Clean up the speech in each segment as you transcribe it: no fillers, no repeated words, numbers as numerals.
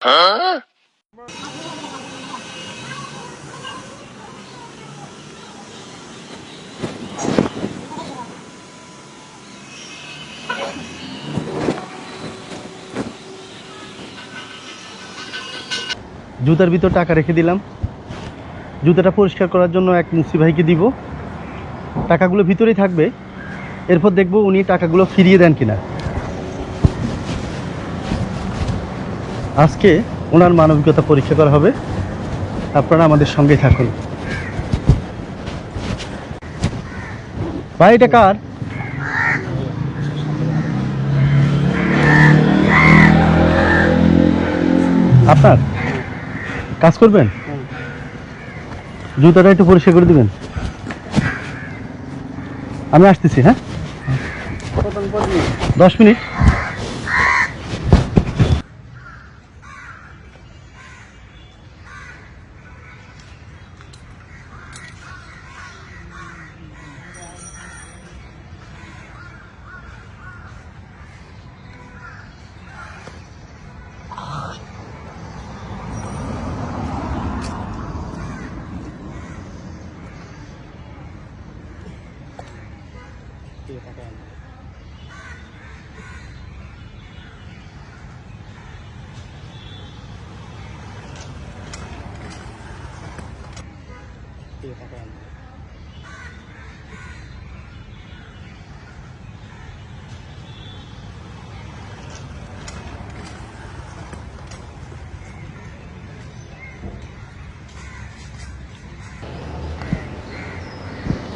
জুতার ভিতর টাকা রেখে দিলাম। জুতাটা পরিষ্কার করার জন্য এক মুসি ভাইকে দিব। টাকাগুলো ভিতরেই থাকবে, এরপর দেখব উনি টাকাগুলো ফিরিয়ে দেন কিনা। আজকে ওনার মানবিকতা পরীক্ষা করা হবে। আপনারা আমাদের সঙ্গেই থাকুন। ভাই এটা কার? আপনার কাজ করবেন? জুতাটা একটু পরিষ্কার করে দিবেন। আমি আসতেছি। হ্যাঁ, 10 মিনিট।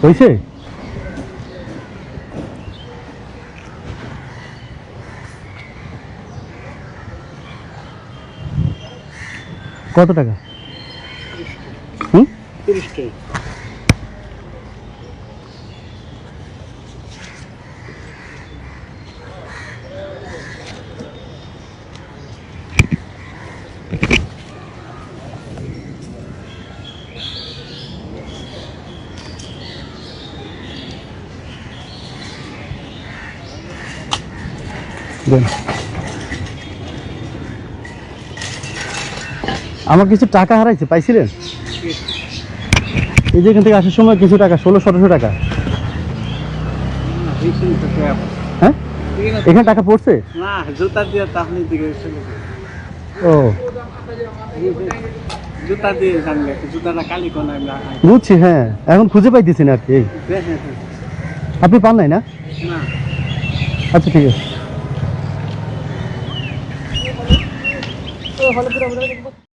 হয়েছে? কত টাকা? 30 টাকা। আমার কিছু টাকা হারাইছে, পাইছিলেন? এই যে এখান থেকে আসার সময় কিছু টাকা, 1600-1700 টাকা। হ্যাঁ, এখানে টাকা পড়ছে না, জুতা দিয়ে আপনি দিকে ও জুতা দিয়ে জানলে জুতাটা কালি কোন বুঝছি। হ্যাঁ, এখন খুঁজে পাইতেছি না আর কি। আপনি পান নাই না? না। আচ্ছা, ঠিক আছে।